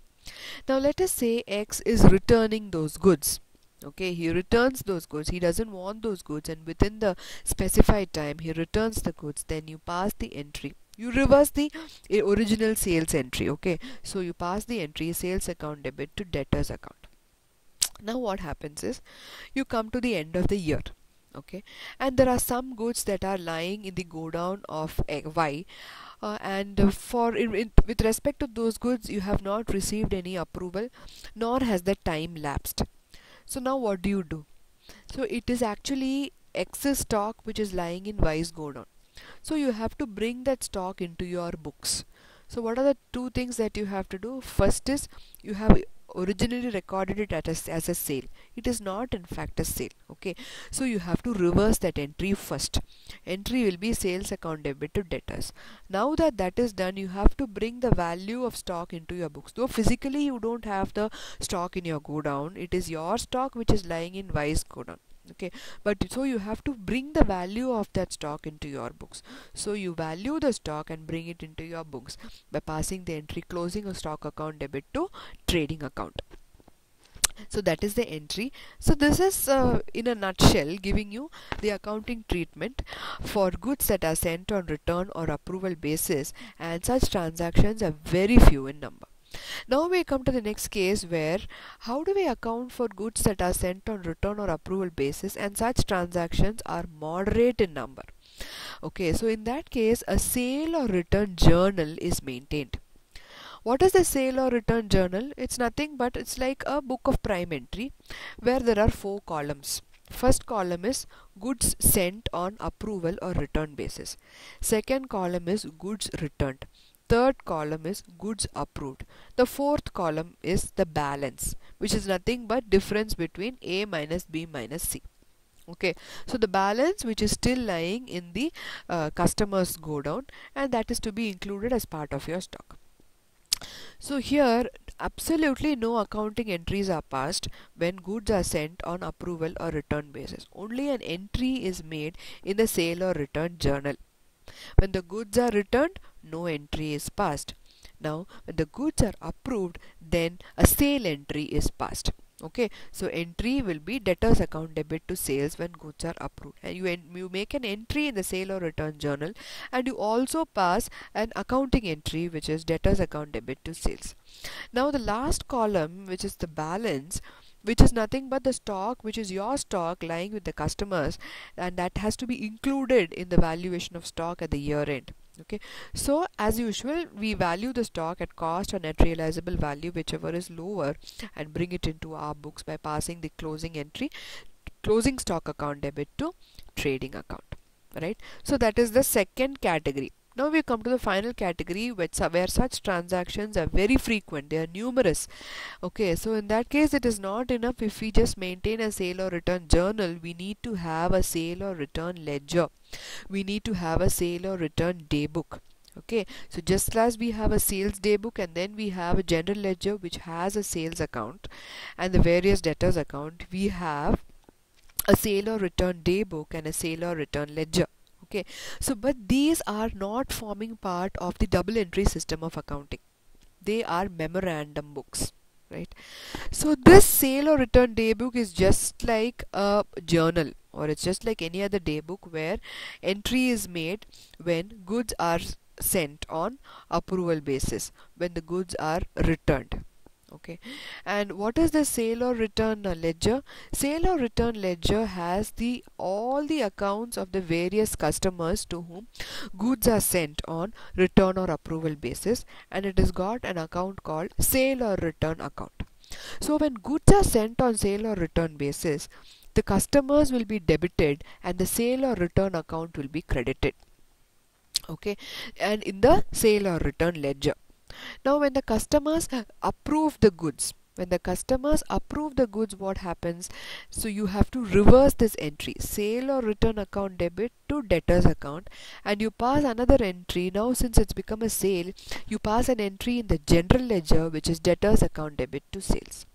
[SPEAKER 1] Now let us say X is returning those goods. Okay, he returns those goods. He doesn't want those goods, and within the specified time he returns the goods. Then you pass the entry You reverse the original sales entry. Okay, so you pass the entry sales account debit to debtors account. Now what happens is, you come to the end of the year, okay, and there are some goods that are lying in the godown of Y, and with respect to those goods you have not received any approval, nor has the time lapsed. So now what do you do? So it is actually excess stock which is lying in Y's godown. So you have to bring that stock into your books. So what are the two things that you have to do? First is, you have originally recorded it as a sale. It is not in fact a sale. Okay, so you have to reverse that entry first. Entry will be sales account debit to debtors. Now that that is done, you have to bring the value of stock into your books. Though physically you don't have the stock in your godown, it is your stock which is lying in Y's godown. Okay, but so you have to bring the value of that stock into your books. So you value the stock and bring it into your books by passing the entry closing a stock account debit to trading account. So that is the entry. So this is in a nutshell giving you the accounting treatment for goods that are sent on return or approval basis, and such transactions are very few in number. Now we come to the next case, where how do we account for goods that are sent on return or approval basis and such transactions are moderate in number. Okay, so in that case a sale or return journal is maintained. What is the sale or return journal? It's nothing but it's like a book of prime entry where there are 4 columns. First column is goods sent on approval or return basis. Second column is goods returned. Third column is goods approved. The fourth column is the balance, which is nothing but difference between A minus B minus C. Okay, so the balance which is still lying in the customer's godown, and that is to be included as part of your stock. So here absolutely no accounting entries are passed when goods are sent on approval or return basis. Only an entry is made in the sale or return journal. When the goods are returned, no entry is passed. Now when the goods are approved, then a sale entry is passed. Okay, so entry will be debtors account debit to sales when goods are approved, and you make an entry in the sale or return journal, and you also pass an accounting entry which is debtors account debit to sales. Now the last column, which is the balance, which is nothing but the stock which is your stock lying with the customers, and that has to be included in the valuation of stock at the year end. Okay, so as usual we value the stock at cost or net realizable value, whichever is lower, and bring it into our books by passing the closing entry, closing stock account debit to trading account. Right, so that is the second category. Now we come to the final category, where such transactions are very frequent, they are numerous. Okay, so in that case it is not enough if we just maintain a sale or return journal. We need to have a sale or return ledger. We need to have a sale or return day book. Okay, so just as we have a sales day book, and then we have a general ledger which has a sales account and the various debtors account, we have a sale or return day book and a sale or return ledger. Okay, so but these are not forming part of the double entry system of accounting. They are memorandum books, right? So this sale or return day book is just like a journal, or it's just like any other day book where entry is made when goods are sent on approval basis, when the goods are returned. Okay, and what is the sale or return ledger? Sale or return ledger has all the accounts of the various customers to whom goods are sent on return or approval basis, and it has got an account called sale or return account. So when goods are sent on sale or return basis, the customers will be debited and the sale or return account will be credited. Okay, and in the sale or return ledger. Now when the customers approve the goods, what happens? So you have to reverse this entry, sale or return account debit to debtors account, and you pass another entry. Now since it's become a sale, you pass an entry in the general ledger, which is debtors account debit to sales.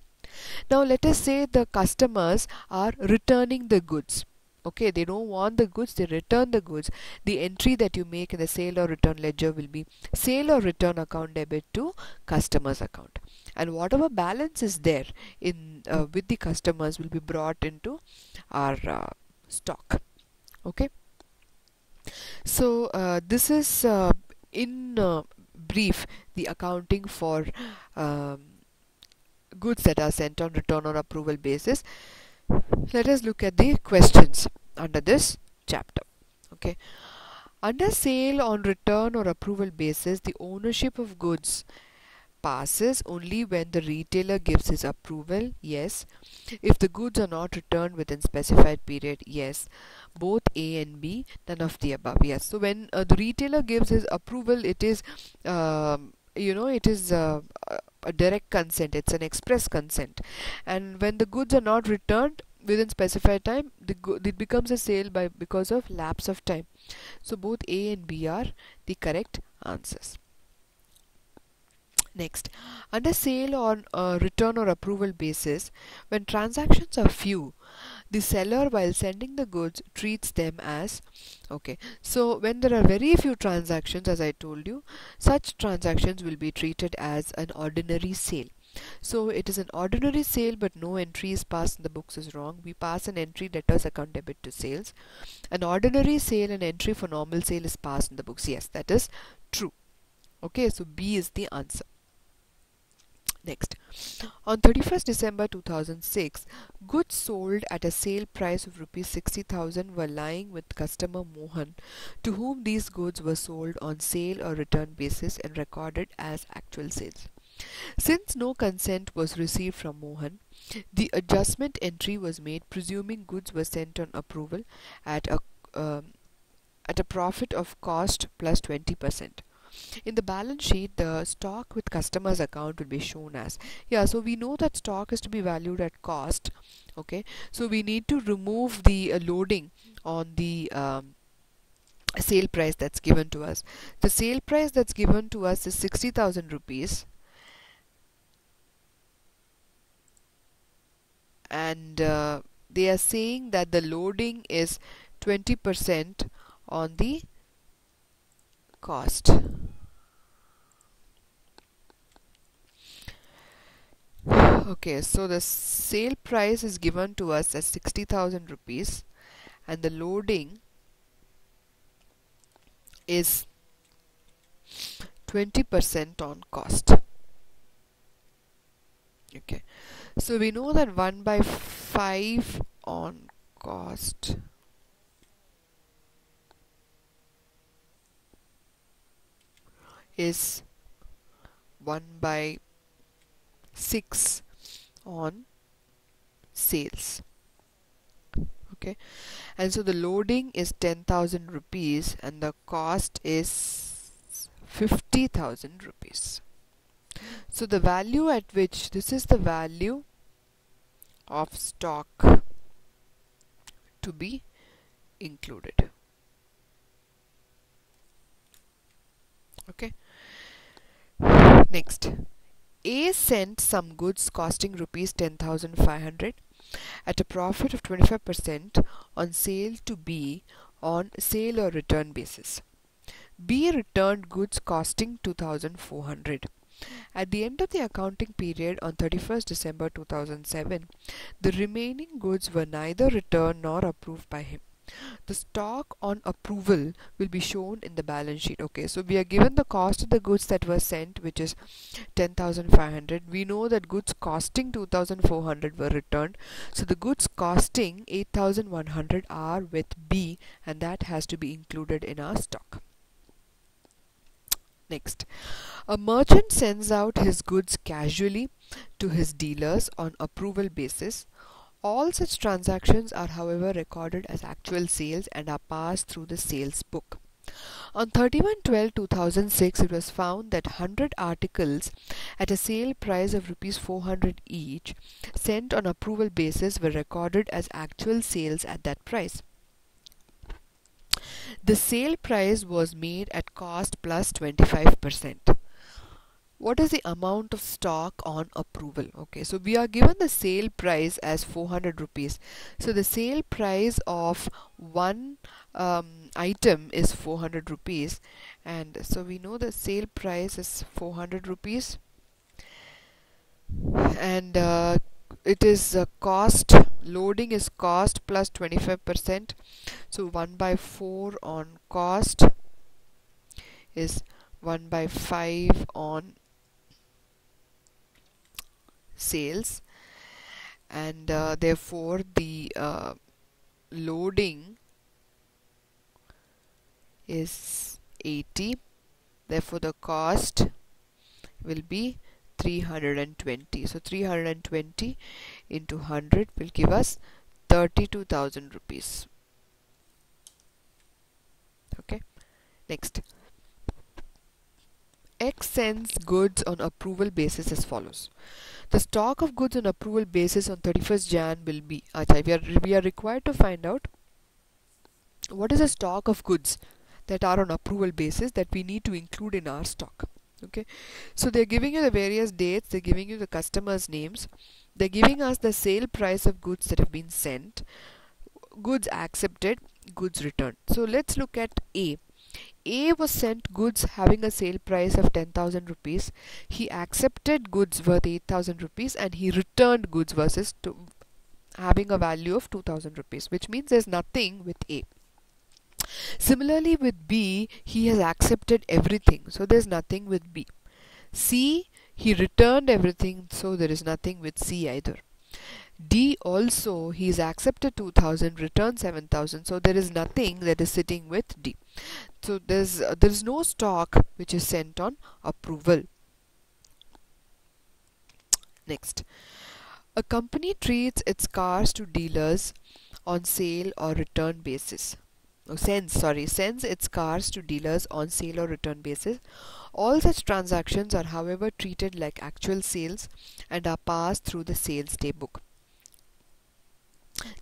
[SPEAKER 1] Now let us say the customers are returning the goods. Okay, they don't want the goods, they return the goods. The entry that you make in the sale or return ledger will be sale or return account debit to customers account, and whatever balance is there in with the customers will be brought into our stock. Okay, so this is in brief the accounting for goods that are sent on return or approval basis. Let us look at the questions under this chapter. Okay. Under sale on return or approval basis, the ownership of goods passes only when the retailer gives his approval, yes. If the goods are not returned within specified period, yes. Both A and B, none of the above, yes. So when the retailer gives his approval, it is it is a direct consent, it's an express consent. And when the goods are not returned within specified time, it becomes a sale because of lapse of time. So both A and B are the correct answers. Next, under sale on return or approval basis, when transactions are few, the seller, while sending the goods, treats them as okay. So when there are very few transactions, as I told you, such transactions will be treated as an ordinary sale. So it is an ordinary sale, but no entry is passed in the books is wrong. We pass an entry debtors account debit to sales. An ordinary sale and entry for normal sale is passed in the books. Yes, that is true. Okay, so B is the answer. Next, on 31st December 2006, goods sold at a sale price of rupees 60,000 were lying with customer Mohan, to whom these goods were sold on sale or return basis and recorded as actual sales. Since no consent was received from Mohan, the adjustment entry was made presuming goods were sent on approval at a profit of cost plus 20%. In the balance sheet, the stock with customer's account will be shown as, so we know that stock is to be valued at cost. Okay, so we need to remove the loading on the sale price that's given to us. The sale price that's given to us is 60,000 rupees, and they are saying that the loading is 20% on the cost. Okay, so the sale price is given to us as 60,000 rupees and the loading is 20% on cost. Okay, so we know that 1 by 5 on cost is 1 by 6 on sales. Okay, and so the loading is 10,000 rupees and the cost is 50,000 rupees. So the value at which, this is the value of stock to be included. Okay, next, A sent some goods costing rupees 10,500 at a profit of 25% on sale to B on sale or return basis. B returned goods costing 2,400. At the end of the accounting period on 31st December 2007, the remaining goods were neither returned nor approved by him. The stock on approval will be shown in the balance sheet. Okay, so we are given the cost of the goods that were sent, which is 10,500. We know that goods costing 2,400 were returned. So the goods costing 8,100 are with B, and that has to be included in our stock. Next, a merchant sends out his goods casually to his dealers on approval basis. All such transactions are, however, recorded as actual sales and are passed through the sales book. On 31/12/2006, it was found that 100 articles at a sale price of rupees 400 each, sent on approval basis, were recorded as actual sales at that price. The sale price was made at cost plus 25%. What is the amount of stock on approval? Okay, so we are given the sale price as 400 rupees. So the sale price of one item is 400 rupees, and so we know the sale price is 400 rupees, and it is cost, loading is cost plus 25%. So 1 by 4 on cost is 1 by 5 on sales, and therefore the loading is 80, therefore the cost will be 320. So 320 into 100 will give us 32,000 rupees. Okay, next. X sends goods on approval basis as follows. The stock of goods on approval basis on 31st Jan will be, we are required to find out what is the stock of goods that are on approval basis that we need to include in our stock. Okay, so they're giving you the various dates, they're giving you the customers' names, they're giving us the sale price of goods that have been sent, goods accepted, goods returned. So let's look at A. A was sent goods having a sale price of 10,000 rupees. He accepted goods worth 8,000 rupees and he returned goods versus having a value of 2,000 rupees, which means there's nothing with A. Similarly with B, he has accepted everything, so there's nothing with B. C, he returned everything, so there is nothing with C either. D also, he's accepted 2,000, returned 7,000, so there is nothing that is sitting with D. So there's no stock which is sent on approval. Next, a company treats its cars to dealers on sale or return basis. Sends its cars to dealers on sale or return basis. All such transactions are, however, treated like actual sales and are passed through the sales day book.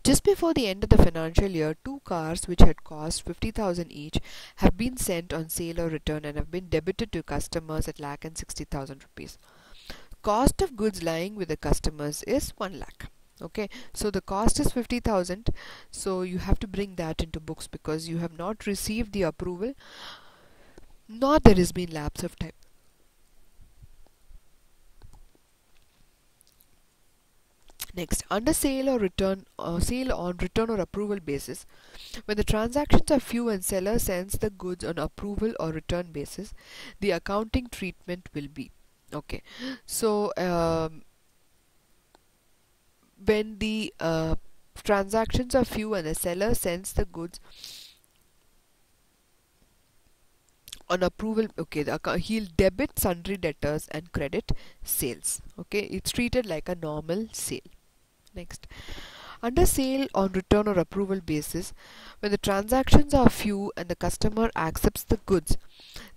[SPEAKER 1] Just before the end of the financial year, 2 cars which had cost 50,000 each have been sent on sale or return and have been debited to customers at £1,60,000 rupees. Cost of goods lying with the customers is 1 lakh. Okay, so the cost is 50,000, so you have to bring that into books because you have not received the approval, nor there has been lapse of time. Next, under sale on return or approval basis, when the transactions are few and seller sends the goods on approval or return basis, the accounting treatment will be, okay, so when the transactions are few and the seller sends the goods on approval, okay, he'll debit sundry debtors and credit sales. Okay, it's treated like a normal sale. Next, under sale on return or approval basis, when the transactions are few and the customer accepts the goods,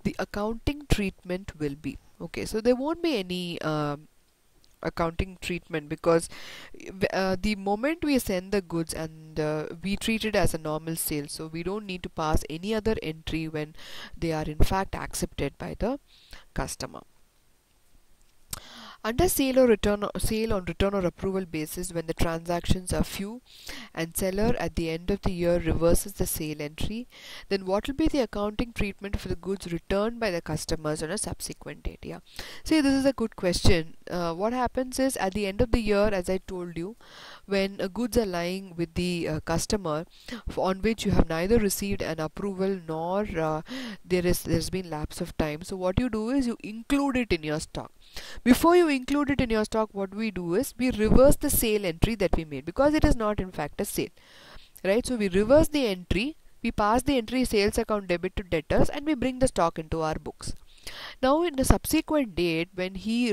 [SPEAKER 1] the accounting treatment will be, okay, so there won't be any accounting treatment because the moment we send the goods and we treat it as a normal sale, so we don't need to pass any other entry when they are in fact accepted by the customer. Under sale on return or approval basis, when the transactions are few and seller at the end of the year reverses the sale entry, then what will be the accounting treatment for the goods returned by the customers on a subsequent date? Yeah, see, this is a good question. What happens is at the end of the year, as I told you, when goods are lying with the customer on which you have neither received an approval nor there's been lapse of time, so what you do is you include it in your stock. Before you include it in your stock, what we do is we reverse the sale entry that we made because it is not in fact a sale, right? So we reverse the entry, we pass the entry sales account debit to debtors, and we bring the stock into our books. Now in the subsequent date, when he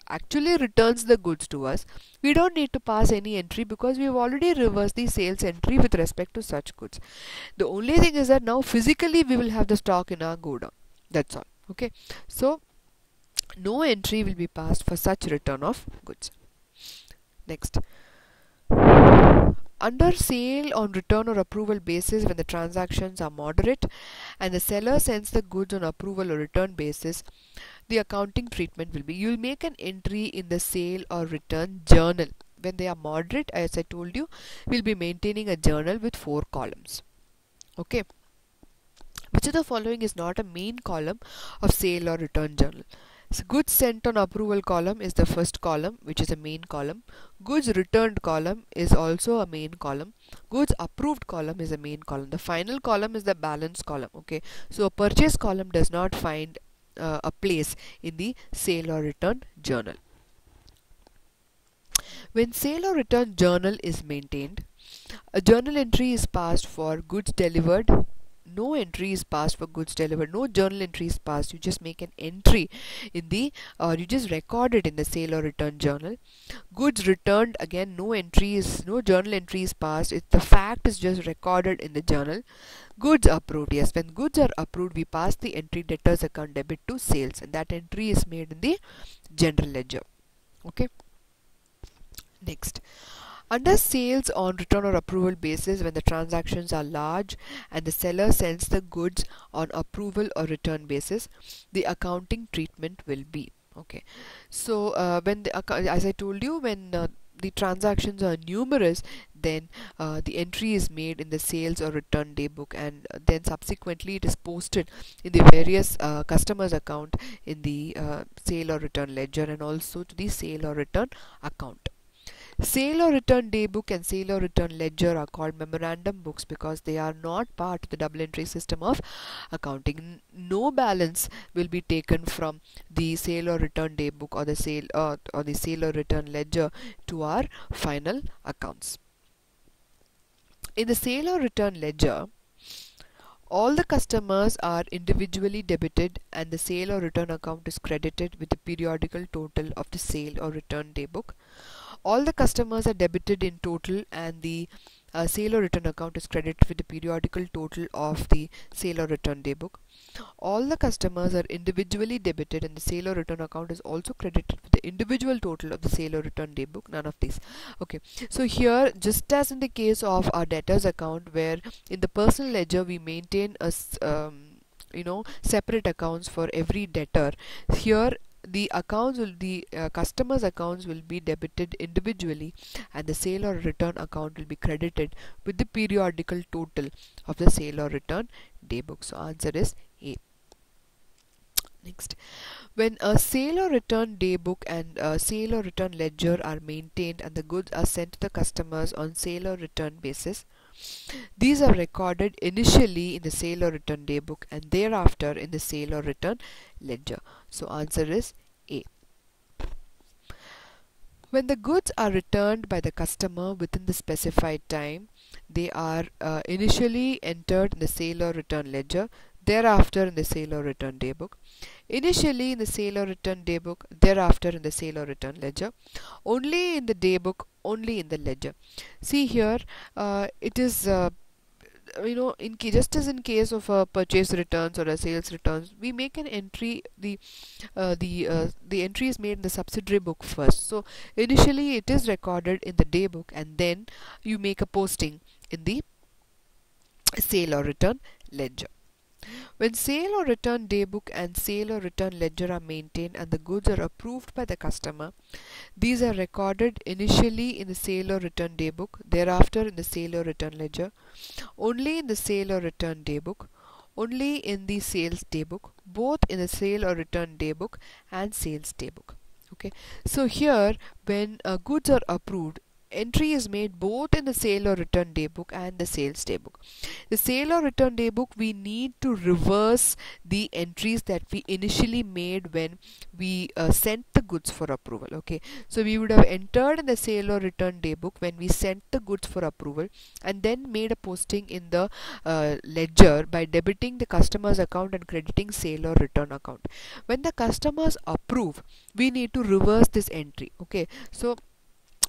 [SPEAKER 1] actually returns the goods to us, we don't need to pass any entry because we've already reversed the sales entry with respect to such goods. The only thing is that now physically we will have the stock in our godown. That's all. Okay, so no entry will be passed for such return of goods. Next, under sale on return or approval basis, when the transactions are moderate and the seller sends the goods on approval or return basis, the accounting treatment will be, you will make an entry in the sale or return journal. When they are moderate, as I told you, we'll be maintaining a journal with 4 columns. Okay, which of the following is not a main column of sale or return journal? So goods sent on approval column is the first column, which is a main column. Goods returned column is also a main column. Goods approved column is a main column. The final column is the balance column. Okay, so a purchase column does not find a place in the sale or return journal. When sale or return journal is maintained, a journal entry is passed for goods delivered. No entry is passed for goods delivered. No journal entry is passed. You just make an entry in the, or you just record it in the sale or return journal. Goods returned, again no journal entry is passed. The fact is just recorded in the journal. Goods approved, yes, when goods are approved, we pass the entry debtors account debit to sales, and that entry is made in the general ledger. Okay. Next, under sales on return or approval basis, when the transactions are large and the seller sends the goods on approval or return basis, the accounting treatment will be, okay. So when the as I told you, when the transactions are numerous, then the entry is made in the sales or return day book, and then subsequently it is posted in the various customers account in the sale or return ledger, and also to the sale or return account. Sale or return day book and sale or return ledger are called memorandum books because they are not part of the double entry system of accounting. No balance will be taken from the sale or return day book or the sale or return ledger to our final accounts. In the sale or return ledger, all the customers are individually debited and the sale or return account is credited with the periodical total of the sale or return day book. All the customers are debited in total and the sale or return account is credited with the periodical total of the sale or return day book. All the customers are individually debited and the sale or return account is also credited with the individual total of the sale or return day book. None of these. Okay, so here, just as in the case of our debtors account, where in the personal ledger we maintain a separate accounts for every debtor, here the customers accounts will be debited individually and the sale or return account will be credited with the periodical total of the sale or return day book. So answer is A. Next, when a sale or return day book and a sale or return ledger are maintained and the goods are sent to the customers on sale or return basis, these are recorded initially in the sale or return day book and thereafter in the sale or return ledger. So answer is A. When the goods are returned by the customer within the specified time, they are initially entered in the sale or return ledger, thereafter in the sale or return day book. Initially in the sale or return day book, thereafter in the sale or return ledger. Only in the day book, only in the ledger. See here, it is just as in case of a purchase returns or a sales returns, we make an entry. The entry is made in the subsidiary book first. So initially it is recorded in the day book, and then you make a posting in the sale or return ledger. When sale or return day book and sale or return ledger are maintained and the goods are approved by the customer, these are recorded initially in the sale or return day book, thereafter in the sale or return ledger, only in the sale or return day book, only in the sales day book, both in the sale or return day book and sales day book. Okay, so here when goods are approved, entry is made both in the sale or return day book and the sales day book. The sale or return day book, we need to reverse the entries that we initially made when we sent the goods for approval. Okay, so we would have entered in the sale or return day book when we sent the goods for approval, and then made a posting in the ledger by debiting the customer's account and crediting sale or return account. When the customers approve, we need to reverse this entry. Okay, so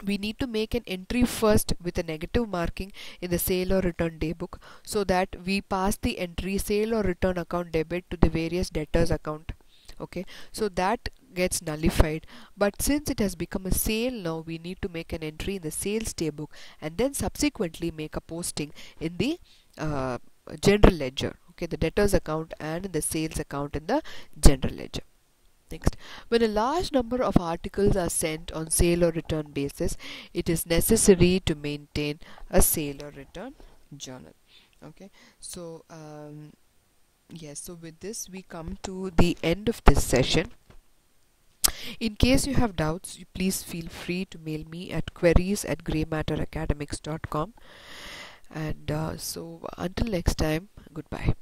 [SPEAKER 1] we need to make an entry first with a negative marking in the sale or return day book, so that we pass the entry sale or return account debit to the various debtors account. Okay, so that gets nullified, but since it has become a sale now, we need to make an entry in the sales day book and then subsequently make a posting in the general ledger, okay, the debtors account, and in the sales account in the general ledger. Next, when a large number of articles are sent on sale or return basis, it is necessary to maintain a sale or return journal. Okay, so yes, so with this we come to the end of this session. In case you have doubts, please feel free to mail me at queries@greymatteracademics.com. And so until next time, goodbye.